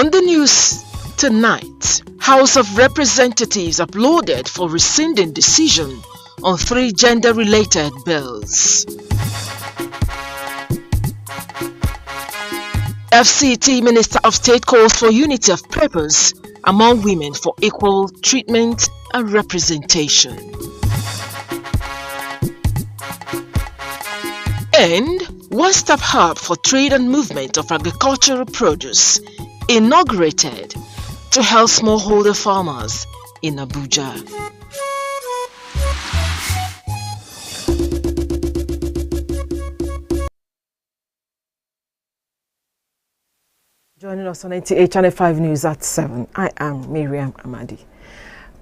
On the news tonight, House of Representatives uploaded for rescinding decision on 3 gender-related bills. FCT Minister of State calls for unity of purpose among women for equal treatment and representation. And one-stop hub for trade and movement of agricultural produce inaugurated to help smallholder farmers in Abuja. Joining us on 98 Channel 5 News at 7, I am Miriam Amadi.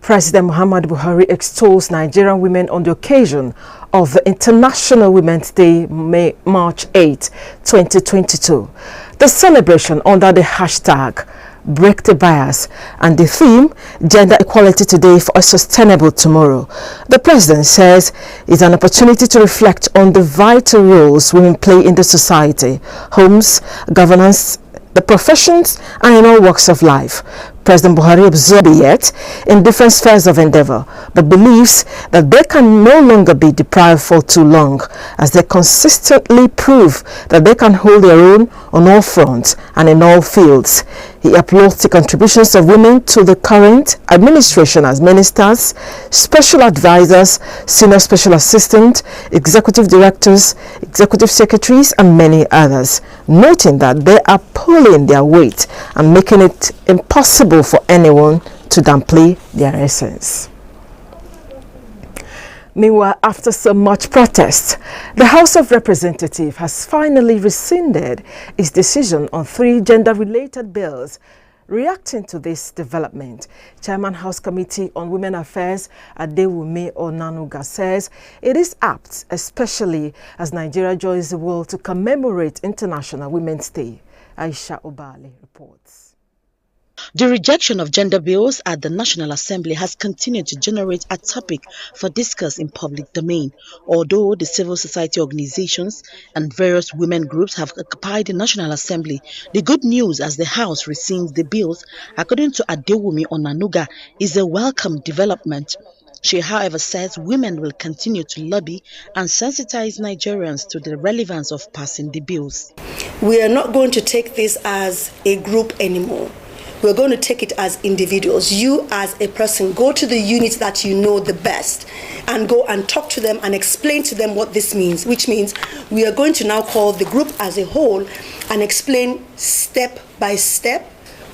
President Muhammadu Buhari extols Nigerian women on the occasion of the International Women's Day, March 8, 2022. The celebration under the hashtag Break the Bias and the theme Gender Equality Today for a Sustainable Tomorrow. The president says it's an opportunity to reflect on the vital roles women play in the society, homes, governance, the professions, and in all walks of life. President Buhari observed yet in different spheres of endeavor, but believes that they can no longer be deprived for too long, as they consistently prove that they can hold their own on all fronts and in all fields. He applauds the contributions of women to the current administration as ministers, special advisors, senior special assistants, executive directors, executive secretaries, and many others, noting that they are pulling their weight and making it impossible for anyone to downplay their essence. Meanwhile, after so much protest, the House of Representatives has finally rescinded its decision on 3 gender-related bills. Reacting to this development, Chairman House Committee on Women Affairs Adewumi Onanuga says it is apt, especially as Nigeria joins the world to commemorate International Women's Day. Aisha Obali reports. The rejection of gender bills at the National Assembly has continued to generate a topic for discourse in public domain. Although the civil society organizations and various women groups have occupied the National Assembly, the good news as the House rescinds the bills, according to Adewumi Onanuga, is a welcome development. She, however, says women will continue to lobby and sensitize Nigerians to the relevance of passing the bills. We are not going to take this as a group anymore. We're going to take it as individuals. You as a person, go to the unit that you know the best and go and talk to them and explain to them what this means, which means we are going to now call the group as a whole and explain step by step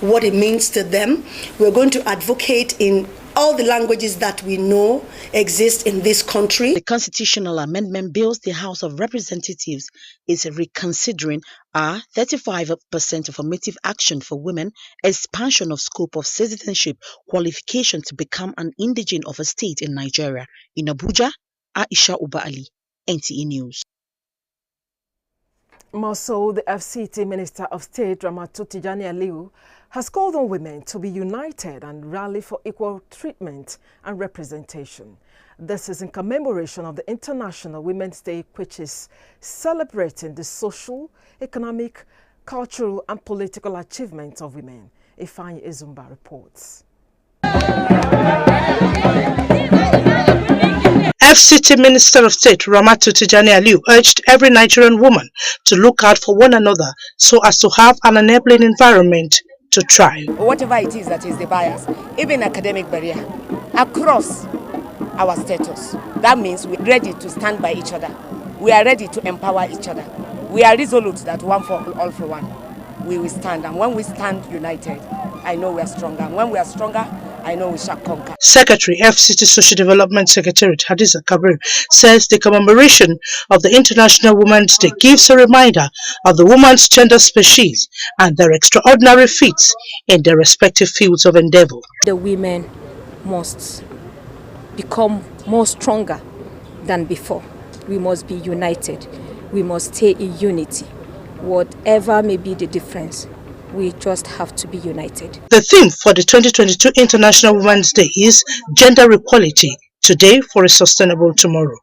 what it means to them. We're going to advocate in all the languages that we know exist in this country. The constitutional amendment bills the House of Representatives is reconsidering are 35% affirmative action for women, expansion of scope of citizenship, qualification to become an indigene of a state in Nigeria. In Abuja, Aisha Ubali, NTA News. More so, the FCT Minister of State, Ramatu Tijani Aliu, has called on women to be united and rally for equal treatment and representation. This is in commemoration of the International Women's Day, which is celebrating the social, economic, cultural, and political achievements of women. Ifeanyi Ezumba reports. FCT Minister of State Ramatu Tijani Aliu urged every Nigerian woman to look out for one another so as to have an enabling environment to thrive. Whatever it is that is the bias, even academic barrier, across our status, that means we're ready to stand by each other. We are ready to empower each other. We are resolute that one for all for one. We will stand, and when we stand united, I know we are stronger. And when we are stronger, I know we shall conquer. Secretary, FCT Social Development Secretariat Hadiza Kabir says the commemoration of the International Women's Day gives a reminder of the women's gender species and their extraordinary feats in their respective fields of endeavor. The women must become more stronger than before. We must be united. We must stay in unity. Whatever may be the difference, we just have to be united. The theme for the 2022 International Women's Day is Gender Equality, Today for a Sustainable Tomorrow.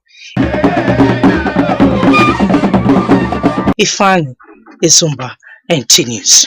Ifeanyi Ezumba, NTA News.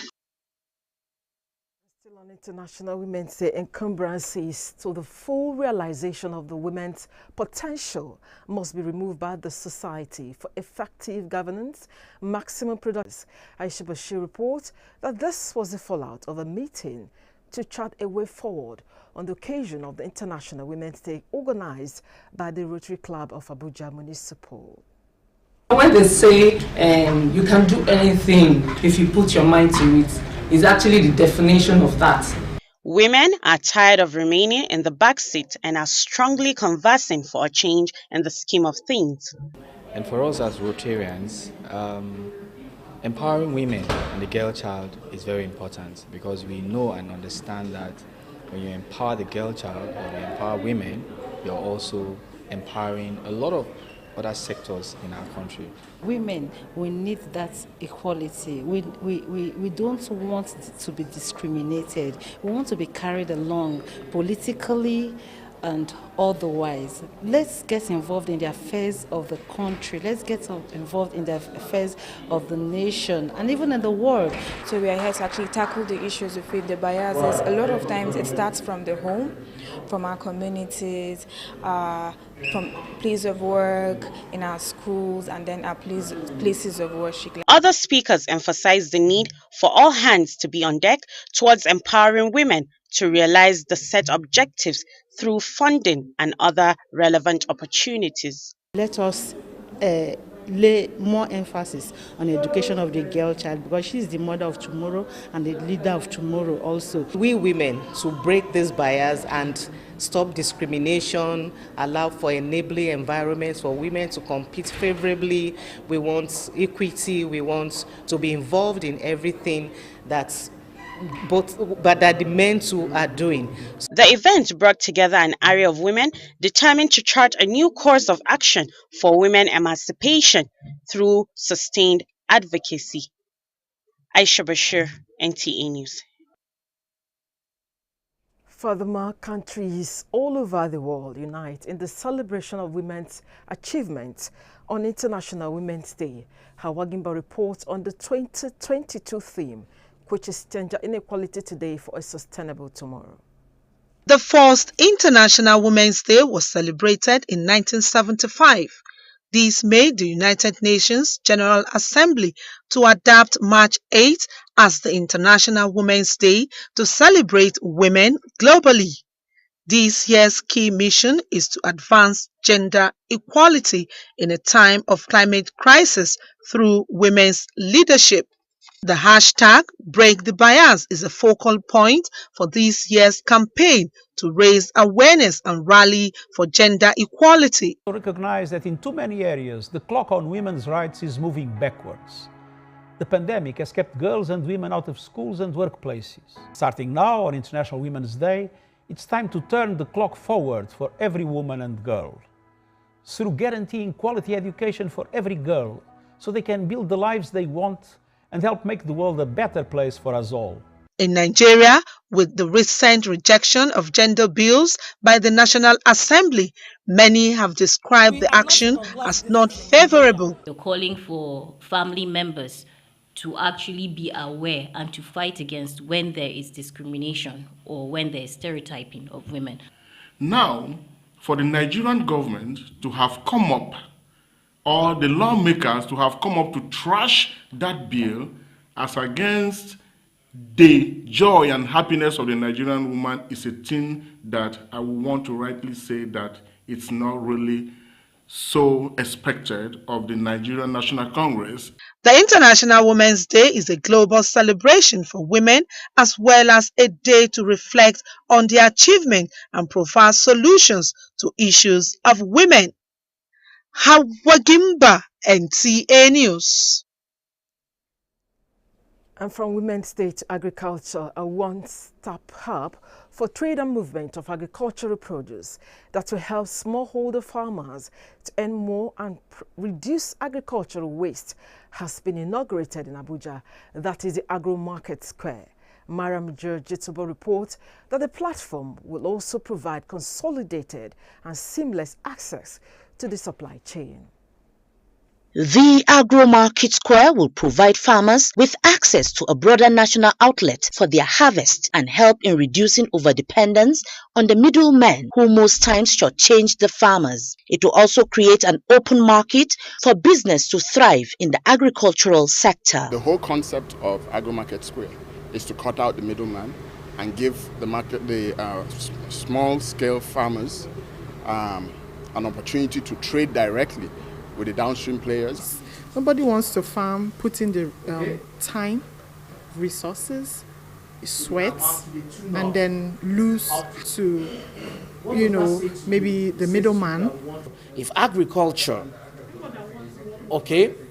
Still on International Women's Day, encumbrances to the full realization of the women's potential must be removed by the society for effective governance, maximum production. Aisha Bashir reports that this was the fallout of a meeting to chart a way forward on the occasion of the International Women's Day organized by the Rotary Club of Abuja Municipal. When they say you can do anything if you put your mind to it, is actually the definition of that. Women are tired of remaining in the backseat and are strongly conversing for a change in the scheme of things. And for us as Rotarians, empowering women and the girl child is very important, because we know and understand that when you empower the girl child or you empower women, you're also empowering a lot of other sectors in our country. Women, we need that equality. We don't want to be discriminated. We want to be carried along politically and otherwise. Let's get involved in the affairs of the country. Let's get involved in the affairs of the nation and even in the world. So we are here to actually tackle the issues with the biases. A lot of times it starts from the home, from our communities, from places of work, in our schools, and then our places of worship. Other speakers emphasized the need for all hands to be on deck towards empowering women to realize the set objectives through funding and other relevant opportunities. Let us lay more emphasis on the education of the girl child, because she is the mother of tomorrow and the leader of tomorrow also. We women to break this bias and stop discrimination, allow for enabling environments for women to compete favorably. We want equity, we want to be involved in everything that the men too are doing. The event brought together an array of women determined to chart a new course of action for women emancipation through sustained advocacy. Aisha Bashir, NTA News. Furthermore, countries all over the world unite in the celebration of women's achievements on International Women's Day. Hawagimba reports on the 2022 theme, which is Gender Inequality Today for a Sustainable Tomorrow. The first International Women's Day was celebrated in 1975. This made the United Nations General Assembly to adopt March 8 as the International Women's Day to celebrate women globally. This year's key mission is to advance gender equality in a time of climate crisis through women's leadership. The hashtag Break the Bias is a focal point for this year's campaign to raise awareness and rally for gender equality. We recognize that in too many areas, the clock on women's rights is moving backwards. The pandemic has kept girls and women out of schools and workplaces. Starting now on International Women's Day, it's time to turn the clock forward for every woman and girl, through guaranteeing quality education for every girl so they can build the lives they want and help make the world a better place for us all. In Nigeria, with the recent rejection of gender bills by the National Assembly, many have described the action as not favorable. You're calling for family members to actually be aware and to fight against when there is discrimination or when there is stereotyping of women. Now, for the Nigerian government to have come up, or the lawmakers to have come up to trash that bill as against the joy and happiness of the Nigerian woman is a thing that I would want to rightly say that it's not really so expected of the Nigerian National Congress. The International Women's Day is a global celebration for women as well as a day to reflect on their achievement and provide solutions to issues of women. Hawagimba, NTA News. And from Women's Day to Agriculture, a one-stop hub for trade and movement of agricultural produce that will help smallholder farmers to earn more and reduce agricultural waste has been inaugurated in Abuja. That is the Agro Market Square. Mariam Jitubo reports that the platform will also provide consolidated and seamless access to the supply chain. The Agro Market Square will provide farmers with access to a broader national outlet for their harvest and help in reducing overdependence on the middlemen who most times shortchange the farmers. It will also create an open market for business to thrive in the agricultural sector. The whole concept of Agro Market Square is to cut out the middleman and give the small-scale farmers an opportunity to trade directly with the downstream players. Somebody wants to farm, put in the time, resources, sweat, and then lose to, maybe the middleman. If agriculture,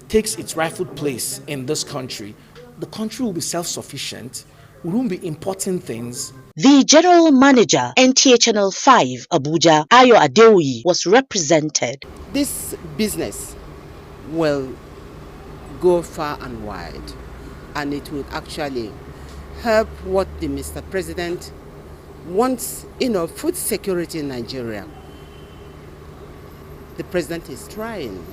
takes its rightful place in this country, the country will be self-sufficient. We won't be importing things. The General Manager, NTA Channel 5, Abuja, Ayo Adeoyi, was represented. This business will go far and wide, and it will actually help what the Mr. President wants, food security in Nigeria. The President is trying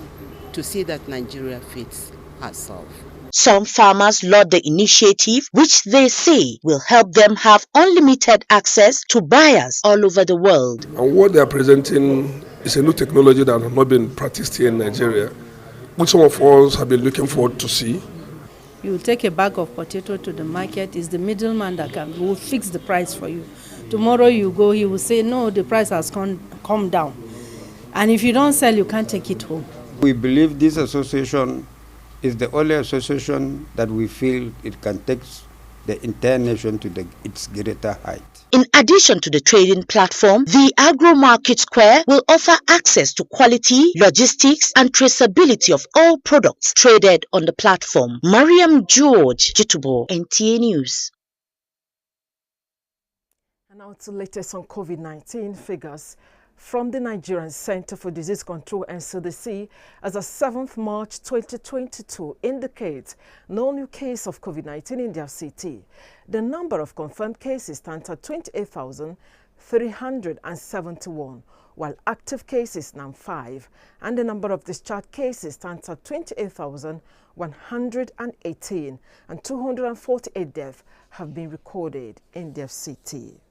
to see that Nigeria feeds herself. Some farmers laud the initiative, which they say will help them have unlimited access to buyers all over the world. And what they are presenting is a new technology that has not been practiced here in Nigeria, which some of us have been looking forward to see. You take a bag of potato to the market, it's the middleman that will fix the price for you. Tomorrow you go, he will say, no, the price has come down. And if you don't sell, you can't take it home. We believe this association is the only association that we feel it can take the entire nation to its greater height. In addition to the trading platform, the Agro Market Square will offer access to quality, logistics, and traceability of all products traded on the platform. Mariam George, Jitubo, NTA News. And now to latest on COVID-19 figures from the Nigerian Center for Disease Control and CDC as of 7th March 2022 indicates no new case of COVID-19 in their city. The number of confirmed cases stands at 28,371, while active cases now 5, and the number of discharged cases stands at 28,118, and 248 deaths have been recorded in their city.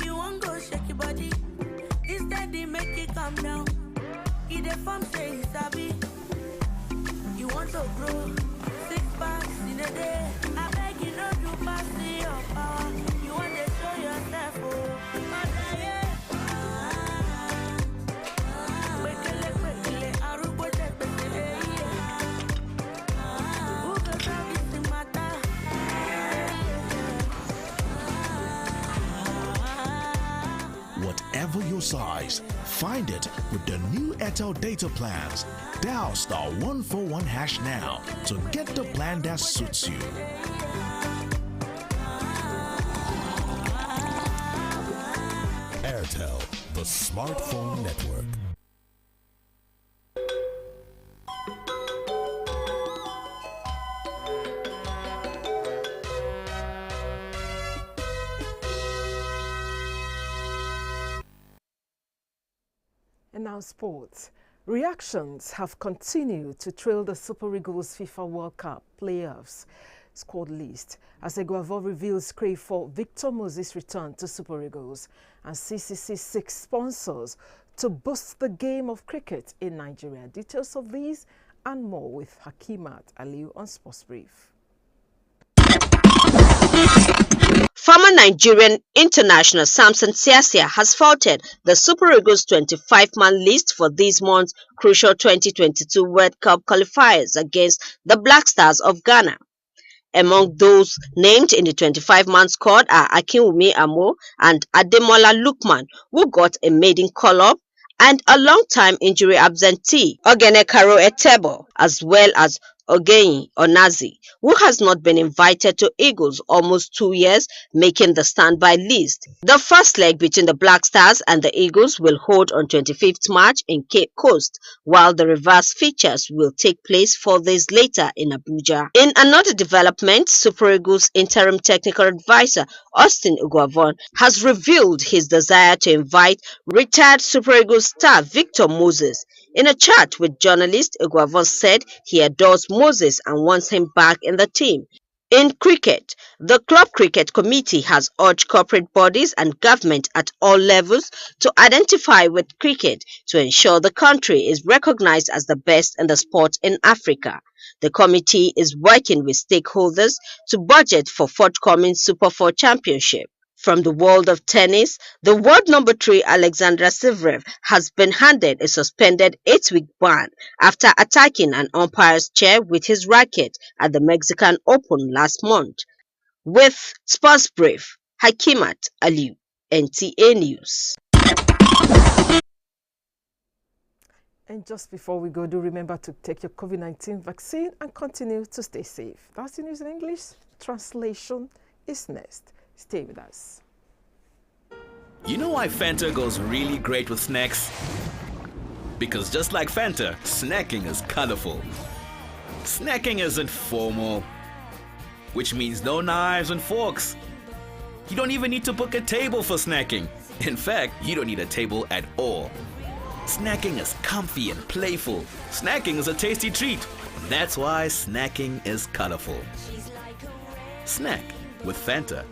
You won't go shake your body. Instead, they make it calm down. Eat the farm, say it's happy. You want to grow 6 packs in a day. I beg you, not to pass your power. You want to show yourself, Whatever your size, find it with the new Airtel data plans. Dial *141# now to get the plan that suits you. Airtel, the smartphone network. And now sports. Reactions have continued to trail the Super Eagles FIFA World Cup playoffs squad list as Eguavoa reveals crave for Victor Moses' return to Super Eagles and CCC 6 sponsors to boost the game of cricket in Nigeria. Details of these and more with Hakimat Aliu on Sports Brief. Former Nigerian international Samson Siasia has faulted the Super Eagles 25-man list for this month's crucial 2022 World Cup qualifiers against the Black Stars of Ghana. Among those named in the 25-man squad are Akinwumi Amo and Ademola Lukman, who got a maiden call-up, and a long-time injury absentee, Ogenekaro Etebo, as well as Ogeyin Onazi, who has not been invited to Eagles almost 2 years, making the standby list. The first leg between the Black Stars and the Eagles will hold on 25th March in Cape Coast, while the reverse features will take place 4 days later in Abuja. In another development, Super Eagles interim technical advisor Austin Ugwavon has revealed his desire to invite retired Super Eagles star Victor Moses. In a chat with journalists, Ugwavon said he adores Moses and wants him back in the team. In cricket, the Club Cricket Committee has urged corporate bodies and government at all levels to identify with cricket to ensure the country is recognized as the best in the sport in Africa. The committee is working with stakeholders to budget for forthcoming Super 4 Championship. From the world of tennis, the world number 3 Alexandra Zverev has been handed a suspended 8-week ban after attacking an umpire's chair with his racket at the Mexican Open last month. With Sports Brief, Hakimat Aliu, NTA News. And just before we go, do remember to take your COVID-19 vaccine and continue to stay safe. That's the news in English. Translation is next. Stay with us. You know why Fanta goes really great with snacks? Because just like Fanta, snacking is colorful. Snacking isn't formal, which means no knives and forks. You don't even need to book a table for snacking. In fact, you don't need a table at all. Snacking is comfy and playful. Snacking is a tasty treat. That's why snacking is colorful. Snack with Fanta.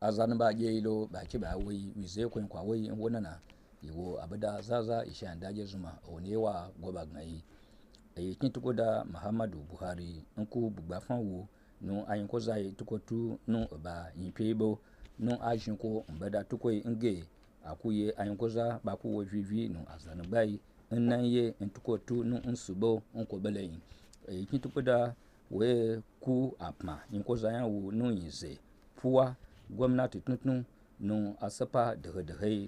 azan ba yelo ba ki ba wai wize kwen kwa wai wona na yiwo abada zaza isha ndaje zuma onewa goba ngai ayi kin tukoda Muhammadu Buhari nku bugba fanwo no ayin ko zai tukotu no ba yipebo no ajin ko mbada tukoi nge akuye ayin ko za ba ku wo vivi no azan bai nnan ye ntukotu no nsubo nko beleyin ayi kin tukoda we ku apma yin ko za yan wo no yinze puwa gwamnati tuntun no asapa de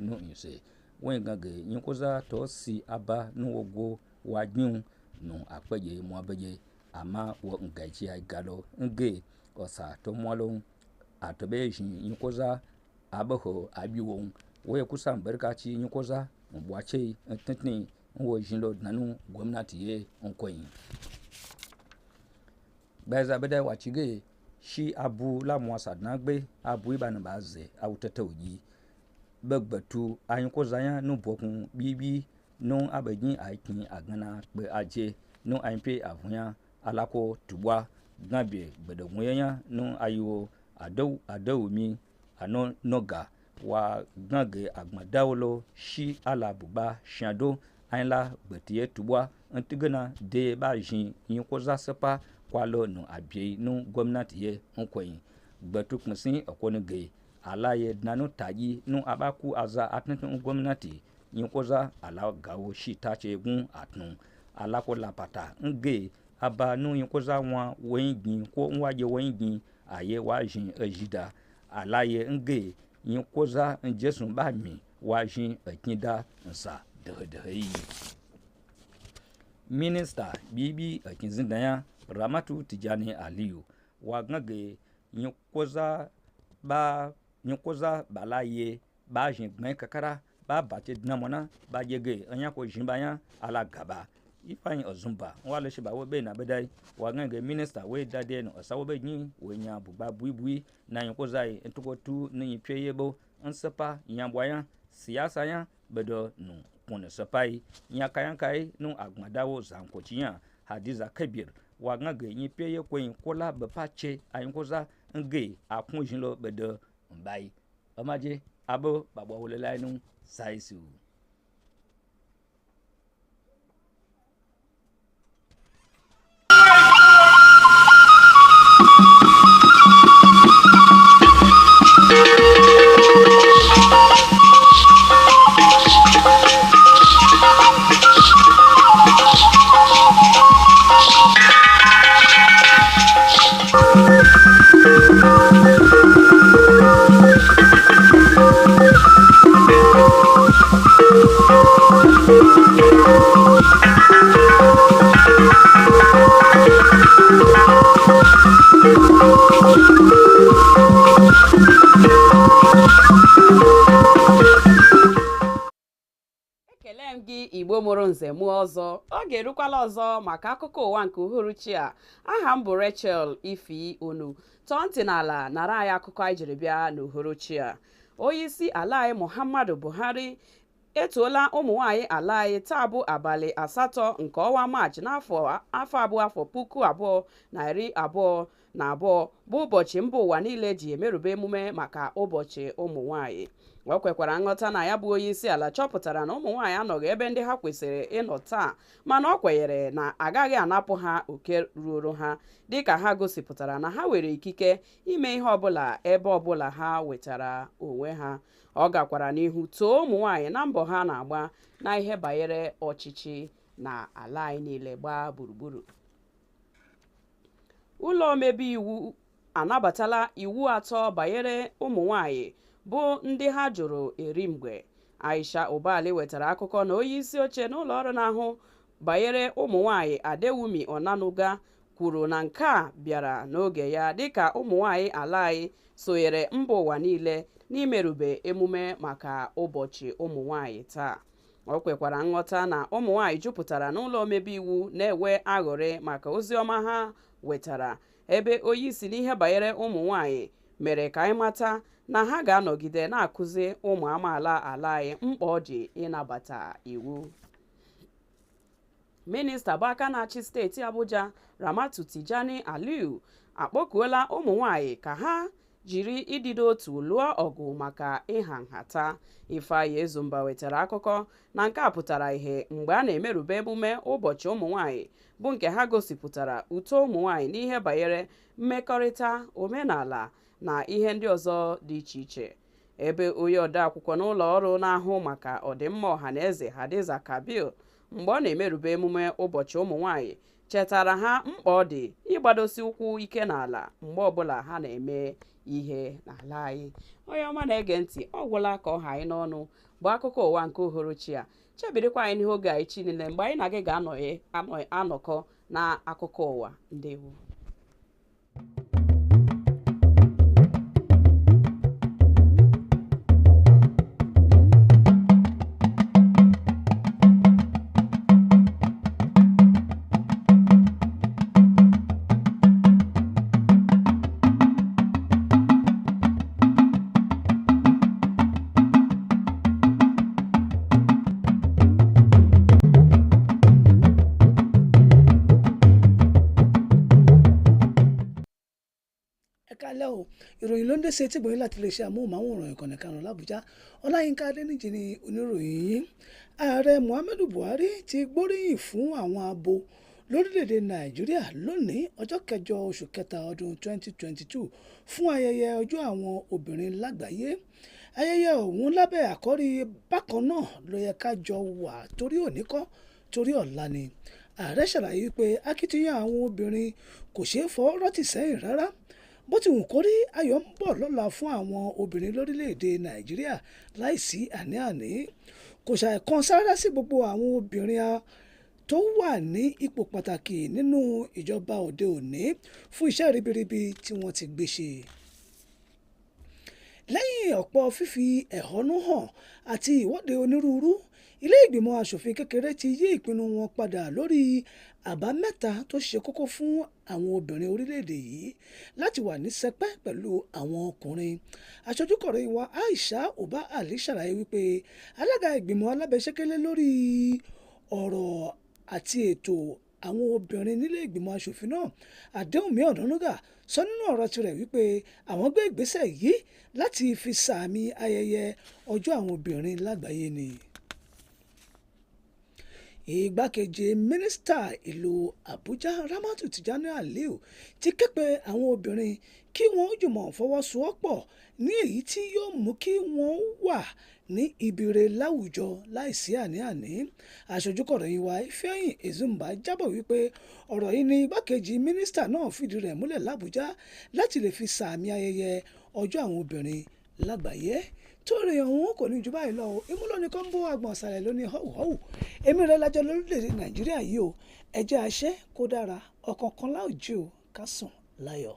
no yinse wen gage yin ko za to si aba no wogo wajun no akpeje mo abeje ama wo ngaji ay galo nge osa to mwalo atobe jin yin ko za abaho abiwo we kusan barkaci yin ko za mbwache tuntun wo jin lo nanu gwamnati ye onkoyin baza beda wachige shi abu la mwasa nagbe abu ibana baze awutata oyi begbatu ayin ko zanya no bokun bibi no abegin aikin agana pe aje no ayinpe avunya alako tubwa gabe gbedogunya no ayo adawumi ano noga wa gange agmadawlo shi alabugba shado ayinla gbetiye tubwa ntigana de ba jin yin ko za sepa kwalo no abie no gwamnati ye nkoyin gbatu kunsin okonu ge alaye nanu taji no abaku aza atun gwamnati yin ko za ala gawo shi tache gun atun alako lapata nge aba no yin ko za wa wengin ko nwaje wengin aye wa jin ejida alaye nge yin ko za njesun ba mi wa jin ekinda nsa de Minister Bibi Akinzindaya Ramatu Tijani Aliyu wa ngage nyokoza balaye ba jin gmen kakara ba bate dinamona ba yege anya ko jimbanya ala gaba ifan ozumba wale shiba we be na bedai wa ngage minister we dade no sawo be yin we nya bugba buibui na nyokoza e ntukotu ni peyebo nsepa nyambwaya siyasa ya bedo no pone sepai nyakayankai no agmadawo zankochiya Hadiza Kabir wa ngage yin peye kwen kola be pache ayin koza nge akunjin lo bedo mbai amaje abo babo wole lainu saisu ekele m gị Igbo mụrụ nze mụọ ọzọ oge erukwala ọzọ maka akụkọ ụwa nke uhuruchi a aha m bụ Rachel Ifi Onu tọọ ntị n'ala nara anyị akụkọ anyị jiri bịa n'uhuruchi a. Onyeisi ala anyị Muhammadu Buhari etoola ụmụ nwaanyị ala anyị taa bụ abalị 8 nke ọnwa Maachị n'afọ abụọ 2022 bụ ụbọchị mba ụwa niile ji emerube emume maka ụbọchị ụmụ nwaanyị. O kwekwara nghọta na ya bụ onye isi ala chọpụtara na ụmụ nwaanyị anọghị ebe ndị ha kwesịrị ịnọ taa, mana ọ kwenyere na agaghị anapụ ha oke ruoro ha dịka ha gosipụtara na ha nwere ikike ime ihe ọbụla ebe ọbụla ha wetara onwe ha. Ọ gakwara n'ihu too ụmụ nwaanyị na mbọ ha na-agba na ihe banyere ọchịchị na ala anyị niile gbaa gburugburu. Ụlọ omebe iwu anabatala iwu 3 banyere ụmụ nwaanyị bụ ndị ha jụrụ eri mgbe. Aisha Ubali wetara akụkọ na onye isi oche n'ụlọ ọrụ na-ahụ banyere ụmụ nwaanyị Adewumi Onanuga kwuru na nke a bịara n'oge ya dịka ụmụ nwaanyị ala anyị sonyere mba ụwa niile n'imerube emume maka ụbọchị ụmụ nwaanyị taa. O kwekwara nghọta na ụmụ nwaanyị jupụtara n'ụlọ omebe iwu na-enwe aṅụrị maka ozi ọma ha wetara, ebe onye isi n'ihe banyere ụmụ nwaanyị mere ka anyị mata na ha ga-anọgide na-akụzi ụmụ amaala ala anyị mkpa ọ dị ịnabata iwu. Minista bụ aka na-achị steeti Abuja Ramatu Tijani Aliu akpọkuola ụmụ nwaanyị ka ha jiri ịdịdo otu lụọ ọgụ maka ịha nhata. Ifeanyi Ezumba wetara akụkọ na nke a pụtara ihe mgbe a na-emerube emume ụbọchị ụmụ nwaanyị bụ nke ha gosipụtara uto ụmụ nwaanyị n'ihe banyere mmekọrịta, omenala na ihe ndị ọzọ dị iche iche. Ebe onye odeakwụkwọ n'ụlọ ọrụ na-ahụ maka ọdịmma ọhaneze Hadiza Kabil mgbe ọ na-emerube emume ụbọchị ụmụ nwaanyị chetara ha mkpa ọ dị ịgbadosi ụkwụ ike n'ala mgbe ọbụla ha na-eme ihe n'ala anyị. Onye ọma na-ege ntị, ọ gwụla ka ọ ha anyị n'ọnụ bụ akụkọ ụwa nke uhuruchi a. Chebirikwa anyị n'ihe oge anyị chi niile mgbe anyị na gị ga-anọkọ na akụkọ ụwa. Ndewo. ìròyìn ló ń dé sí etí gbòyìn láti lè ṣe amóhùnmáwòrán ìkànnì karùn-ún l'Àbújá. Ọláyínká Adéníjì ni oníròyìn yìí. Ààrẹ Muhammadu Buhari ti gbóríyìn fún àwọn abo lórílẹ̀‐èdè Nàìjíríà lónìí ọjọ́ 8 oṣù kẹta ọdún 2022 fún ayẹyẹ ọjọ́ àwọn obìnrin lágbàáyé. Ayẹyẹ ọ̀hún lábẹ́ àkọ́rí bákan náà ló yẹ ká jọ wà torí òní kọ́ torí ọ̀la ni. Ààrẹ ṣàlàyé pé akitiyan àwọn obìnrin kò ṣeé fọwọ́ rọ́tì sẹ́yìn rárá. Bó ti wù kó rí, ayọ̀ ń bọ̀ lọ́la fún àwọn obìnrin lórílẹ̀‐èdè Nàìjíríà láìsí àní-àní. Kò ṣàì kan sáárá sí gbogbo àwọn obìnrin tó wà ní ipò pàtàkì nínú ìjọba òde òní fún iṣẹ́ ribiribi tí wọ́n ti gbé ṣe. Lẹ́yìn ọ̀pọ̀ fífi ẹ̀hónú hàn àti ìwọ́de onírúurú, ilé ìgbìmọ̀ aṣòfin kékeré ti yí ìpinnu wọn padà lórí àbá mẹ́ta tó ṣe kókó fún àwọn obìnrin orílẹ̀-èdè yìí láti wà ní sẹpẹ́ pẹ̀lú àwọn ọkùnrin. Aṣojúkọ̀ròyìn wa Aisha Uba Ali ṣàlàyé wípé alága ìgbìmọ̀ alábẹ́sẹ́kẹ́lé lórí ọ̀rọ̀ àti ètò àwọn obìnrin nílé ìgbìmọ̀ aṣòfin náà Adéwùmí Ọ̀nànúgà sọ nínú ọ̀rọ̀ tirẹ̀ wípé àwọn gbé ìgbésẹ̀ yìí láti fi sààmì ayẹyẹ ọjọ́ àwọn obìnrin lágbàáyé ni. Igbákejì mínísítà ìlú Abuja Ramatu Tijani Aliu ti ké pe àwọn obìnrin kí wọ́n jùmọ̀ fọwọ́sowọ́pọ̀ ní èyí tí yóò mú kí wọ́n wà ní ibire láwùjọ láìsí àní-àní. Aṣojúkọ̀ròyìn wa Ifeanyi Ezumba jábọ̀ wípé ọ̀rọ̀ yìí ni igbákejì mínísítà náà fìdí rẹ̀ múlẹ̀ l'Àbújá láti lè fi sààmì ayẹyẹ ọjọ́ àwọn obìnrin lágbàáyé. Torí ọ̀hún kò ní jù báyìí lọ o. Ìmúlọ́ni kan bó agbọ̀n ọ̀sàlẹ̀ lónìí họ́wùhọ́wù. Èmi rẹ̀ lájọ lórílẹ̀‐èdè Nàìjíríà yìí o. Ẹ jẹ́ a ṣe kó dára, ọ̀kọ̀ọ̀kan láòjì o, ká sùn láyọ̀.